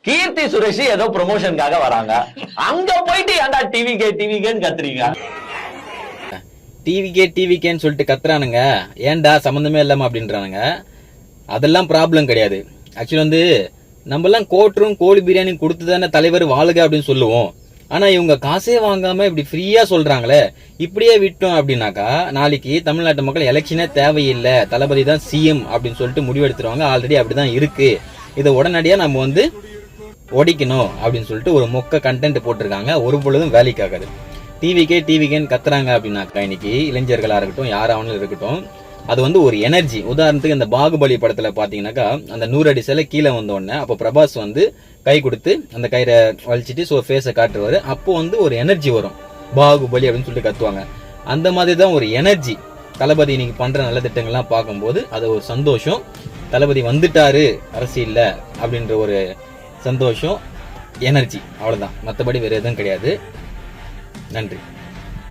கீர்த்தி சுரேஷ் ஏதோ ப்ரொமோஷனுக்காக வராங்க, அங்க போயிட்டு ஏன்டா டிவிகேன்னு கத்துறீங்க? டிவிகேன்னு சொல்லிட்டு கத்துறானுங்க, ஏன்டா சம்பந்தமே இல்லாம அப்படின்றானுங்க. அதெல்லாம் ப்ராப்ளம் கிடையாது. ஆக்சுவலி வந்து நம்ம எல்லாம் கோட்டரும் கோழி பிரியாணி கொடுத்துதானே தலைவர் வாழுக அப்படின்னு சொல்லுவோம். ஆனா இவங்க காசே வாங்காம இப்படி ஃப்ரீயா சொல்றாங்களே, இப்படியே விட்டோம் அப்படின்னாக்கா நாளைக்கு தமிழ்நாட்டு மக்கள் எலெக்ஷனே தேவையில்லை, தளபதி தான் சிஎம் அப்படின்னு சொல்லிட்டு முடிவெடுத்துருவாங்க. ஆல்ரெடி அப்படிதான் இருக்கு. இதை உடனடியா நம்ம வந்து ஒடிக்கணும் அப்படின்னு சொல்லிட்டு ஒரு மொக்க கண்டென்ட் போட்டிருக்காங்க. ஒரு பொழுதும் வேலைக்கு ஆகாது. டிவிகேன்னு கத்துறாங்க அப்படின்னாக்கா இன்னைக்கு இளைஞர்களா இருக்கட்டும், யாராவனும் இருக்கட்டும், அது வந்து ஒரு எனர்ஜி. உதாரணத்துக்கு இந்த பாகுபலி படத்துல பாத்தீங்கன்னாக்கா அந்த 100 அடி சிலை கீழே வந்த உடனே அப்ப பிரபாஸ் வந்து கை கொடுத்து அந்த கயிறை வலிச்சிட்டு ஃபேஸை காட்டுவாரு. அப்போ வந்து ஒரு எனர்ஜி வரும், பாகுபலி அப்படின்னு சொல்லிட்டு கத்துவாங்க. அந்த மாதிரி தான் ஒரு எனர்ஜி. தளபதி இன்னைக்கு பண்ற நல்ல திட்டங்கள்லாம் பார்க்கும்போது அது ஒரு சந்தோஷம். தளபதி வந்துட்டாரு அரசியல்ல அப்படின்ற ஒரு சந்தோஷம், எனர்ஜி, அவ்வளவுதான். மற்றபடி வேற எதுவும் கிடையாது. நன்றி.